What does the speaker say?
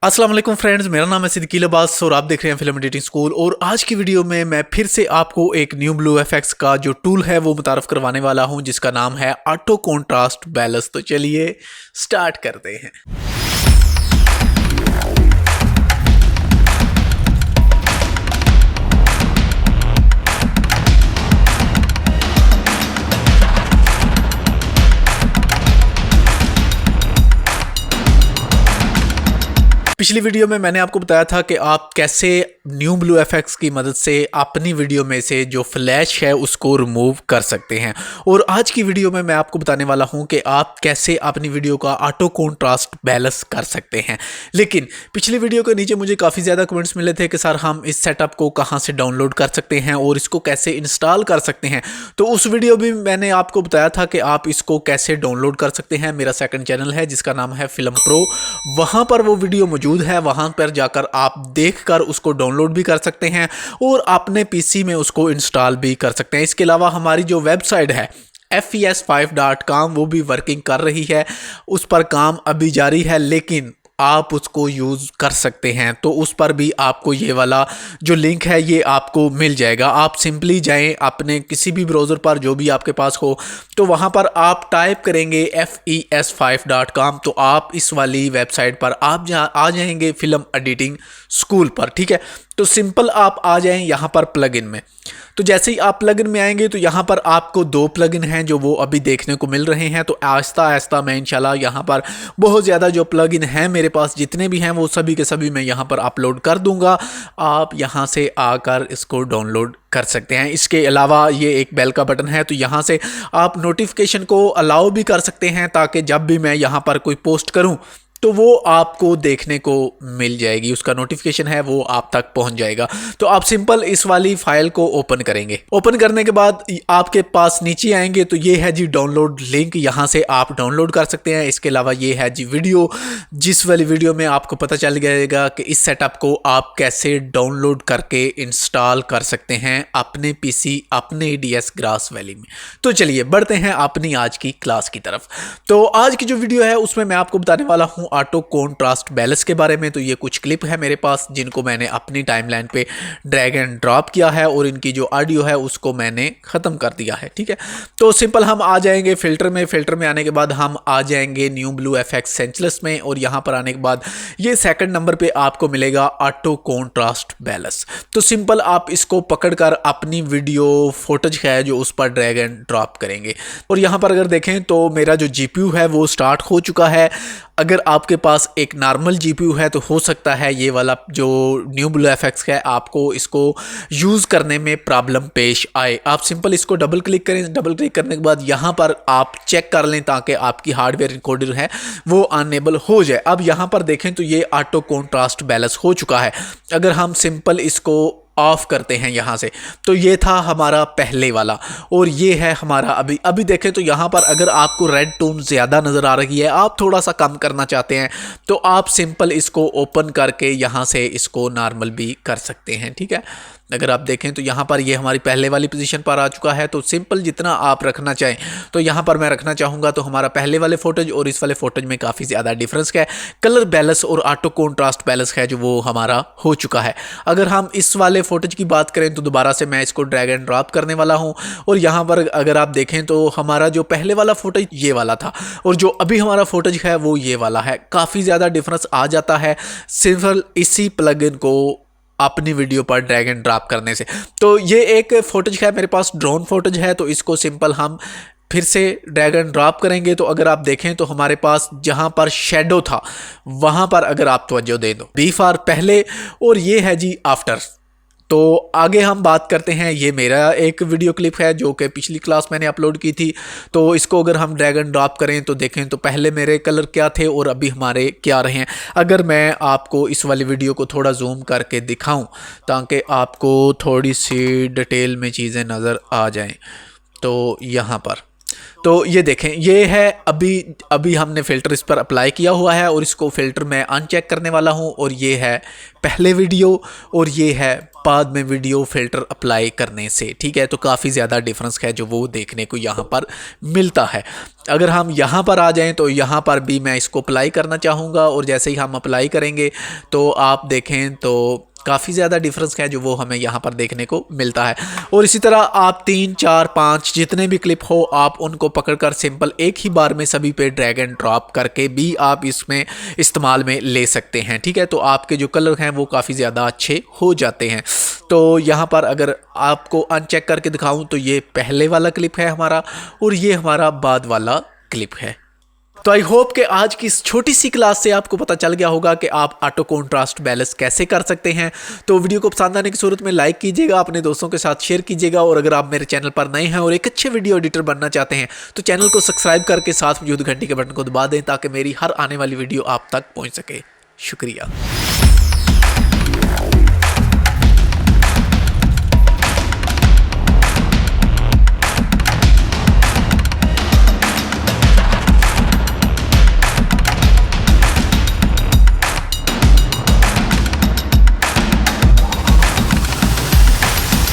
अस्सलाम वालेकुम फ्रेंड्स, मेरा नाम है सिद्दीकी लिबास और आप देख रहे हैं फिल्म एडिटिंग स्कूल। और आज की वीडियो में मैं फिर से आपको एक न्यू ब्लू एफएक्स का जो टूल है वो मुतारफ़ करवाने वाला हूं, जिसका नाम है ऑटो कॉन्ट्रास्ट बैलेंस। तो चलिए स्टार्ट करते हैं। पिछली वीडियो में मैंने आपको बताया था कि आप कैसे न्यू ब्लू एफएक्स की मदद से अपनी वीडियो में से जो फ्लैश है उसको रिमूव कर सकते हैं। और आज की वीडियो में मैं आपको बताने वाला हूं कि आप कैसे अपनी वीडियो का ऑटो कॉन्ट्रास्ट बैलेंस कर सकते हैं। लेकिन पिछली वीडियो के नीचे मुझे काफ़ी ज़्यादा कमेंट्स मिले थे कि सर हम इस सेटअप को कहाँ से डाउनलोड कर सकते हैं और इसको कैसे इंस्टॉल कर सकते हैं। तो उस वीडियो भी मैंने आपको बताया था कि आप इसको कैसे डाउनलोड कर सकते हैं। मेरा सेकंड चैनल है जिसका नाम है फिल्म प्रो, वहाँ पर वो वीडियो मौजूद है। वहां पर जाकर आप देखकर उसको डाउनलोड भी कर सकते हैं और अपने पीसी में उसको इंस्टॉल भी कर सकते हैं। इसके अलावा हमारी जो वेबसाइट है FES5.com वो भी वर्किंग कर रही है, उस पर काम अभी जारी है, लेकिन आप उसको यूज़ कर सकते हैं। तो उस पर भी आपको ये वाला जो लिंक है ये आपको मिल जाएगा। आप सिंपली जाएं अपने किसी भी ब्राउज़र पर जो भी आपके पास हो, तो वहाँ पर आप टाइप करेंगे FES5.com, तो आप इस वाली वेबसाइट पर आप आ जाएंगे फिल्म एडिटिंग स्कूल पर। ठीक है, तो सिंपल आप आ जाएं यहाँ पर प्लगइन में। तो जैसे ही आप प्लगइन में आएंगे तो यहाँ पर आपको दो प्लगइन हैं जो वो अभी देखने को मिल रहे हैं। तो आहिस्ता आहिस्ता मैं इंशाल्लाह यहाँ पर बहुत ज़्यादा जो प्लगइन हैं मेरे पास जितने भी हैं वो सभी के सभी मैं यहाँ पर अपलोड कर दूँगा। आप यहाँ से आकर इसको डाउनलोड कर सकते हैं। इसके अलावा ये एक बेल का बटन है, तो यहाँ से आप नोटिफिकेशन को अलाउ भी कर सकते हैं ताकि जब भी मैं यहाँ पर कोई पोस्ट करूँ तो वो आपको देखने को मिल जाएगी, उसका नोटिफिकेशन है वो आप तक पहुंच जाएगा। तो आप सिंपल इस वाली फाइल को ओपन करेंगे। ओपन करने के बाद आपके पास नीचे आएंगे तो ये है जी डाउनलोड लिंक, यहाँ से आप डाउनलोड कर सकते हैं। इसके अलावा ये है जी वीडियो, जिस वाली वीडियो में आपको पता चल जाएगा कि इस सेटअप को आप कैसे डाउनलोड करके इंस्टॉल कर सकते हैं अपने पीसी, अपने DS ग्रास वैली में। तो चलिए बढ़ते हैं अपनी आज की क्लास की तरफ। तो आज की जो वीडियो है उसमें मैं आपको बताने वाला हूँ ऑटो कॉन्ट्रास्ट बैलेंस के बारे में। तो ये कुछ क्लिप है मेरे पास जिनको मैंने अपनी टाइमलाइन पे ड्रैग एंड ड्रॉप किया है और इनकी जो ऑडियो है उसको मैंने ख़त्म कर दिया है। ठीक है, तो सिंपल हम आ जाएंगे फिल्टर में आने के बाद हम आ जाएंगे न्यू ब्लू एफएक्स सेंचलेस में, और यहाँ पर आने के बाद ये सेकंड नंबर पे आपको मिलेगा ऑटो कॉन्ट्रास्ट बैलेंस। तो सिंपल आप इसको पकड़ कर अपनी वीडियो फोटेज है जो उस पर ड्रैग एंड ड्रॉप करेंगे। और यहाँ पर अगर देखें तो मेरा जो GPU है वो स्टार्ट हो चुका है। अगर आपके पास एक नॉर्मल GPU है तो हो सकता है ये वाला जो न्यू ब्लू एफएक्स है आपको इसको यूज़ करने में प्रॉब्लम पेश आए। आप सिंपल इसको डबल क्लिक करें, डबल क्लिक करने के बाद यहाँ पर आप चेक कर लें ताकि आपकी हार्डवेयर इनकोडर है वो अनेबल हो जाए। अब यहाँ पर देखें तो ये ऑटो कॉन्ट्रास्ट बैलेंस हो चुका है। अगर हम सिंपल इसको ऑफ करते हैं यहाँ से तो ये था हमारा पहले वाला, और ये है हमारा अभी देखें तो यहाँ पर अगर आपको रेड टोन ज़्यादा नज़र आ रही है, आप थोड़ा सा कम करना चाहते हैं, तो आप सिंपल इसको ओपन करके यहाँ से इसको नॉर्मल भी कर सकते हैं। ठीक है, अगर आप देखें तो यहाँ पर ये हमारी पहले वाली पोजीशन पर आ चुका है। तो सिंपल जितना आप रखना चाहें, तो यहाँ पर मैं रखना चाहूँगा तो हमारा पहले वाले फोटेज और इस वाले फोटेज में काफ़ी ज़्यादा डिफरेंस है। कलर बैलेंस और ऑटो कॉन्ट्रास्ट बैलेंस है जो वो हमारा हो चुका है। अगर हम इस वाले फोटेज की बात करें तो दोबारा से मैं इसको ड्रैग एंड ड्रॉप करने वाला हूँ, और यहाँ पर अगर आप देखें तो हमारा जो पहले वाला फोटेज ये वाला था और जो अभी हमारा फोटेज है वो ये वाला है। काफ़ी ज़्यादा डिफरेंस आ जाता है सिंपल इसी प्लगइन को अपनी वीडियो पर ड्रैग एंड ड्रॉप करने से। तो ये एक फोटेज है मेरे पास, ड्रोन फोटेज है, तो इसको सिंपल हम फिर से ड्रैग एंड ड्रॉप करेंगे। तो अगर आप देखें तो हमारे पास जहां पर शेडो था वहां पर अगर आप तवज्जो दे दो, B फॉर पहले और ये है जी आफ्टर। तो आगे हम बात करते हैं, ये मेरा एक वीडियो क्लिप है जो कि पिछली क्लास मैंने अपलोड की थी। तो इसको अगर हम ड्रैग एंड ड्रॉप करें तो देखें तो पहले मेरे कलर क्या थे और अभी हमारे क्या रहे हैं। अगर मैं आपको इस वाली वीडियो को थोड़ा जूम करके दिखाऊं ताकि आपको थोड़ी सी डिटेल में चीज़ें नज़र आ जाएं, तो यहाँ पर तो ये देखें, ये है अभी हमने फ़िल्टर इस पर अप्लाई किया हुआ है और इसको फ़िल्टर मैं अनचेक करने वाला हूँ। और ये है पहले वीडियो और ये है बाद में वीडियो फ़िल्टर अप्लाई करने से, ठीक है। तो काफ़ी ज़्यादा डिफरेंस है जो वो देखने को यहाँ पर मिलता है। अगर हम यहाँ पर आ जाएं तो यहाँ पर भी मैं इसको अप्लाई करना चाहूँगा और जैसे ही हम अप्लाई करेंगे तो आप देखें तो काफ़ी ज़्यादा डिफरेंस है जो वो हमें यहाँ पर देखने को मिलता है। और इसी तरह आप 3, 4, 5 जितने भी क्लिप हो आप उनको पकड़कर सिंपल एक ही बार में सभी पे ड्रैग एंड ड्रॉप करके भी आप इसमें इस्तेमाल में ले सकते हैं, ठीक है। तो आपके जो कलर हैं वो काफ़ी ज़्यादा अच्छे हो जाते हैं। तो यहाँ पर अगर आपको अनचेक करके दिखाऊं तो ये पहले वाला क्लिप है हमारा और ये हमारा बाद वाला क्लिप है। तो आई होप कि आज की इस छोटी सी क्लास से आपको पता चल गया होगा कि आप ऑटो कॉन्ट्रास्ट बैलेंस कैसे कर सकते हैं। तो वीडियो को पसंद आने की सूरत में लाइक कीजिएगा, अपने दोस्तों के साथ शेयर कीजिएगा और अगर आप मेरे चैनल पर नए हैं और एक अच्छे वीडियो एडिटर बनना चाहते हैं तो चैनल को सब्सक्राइब करके साथ मौजूद घंटी के बटन को दबा दें ताकि मेरी हर आने वाली वीडियो आप तक पहुँच सके। शुक्रिया।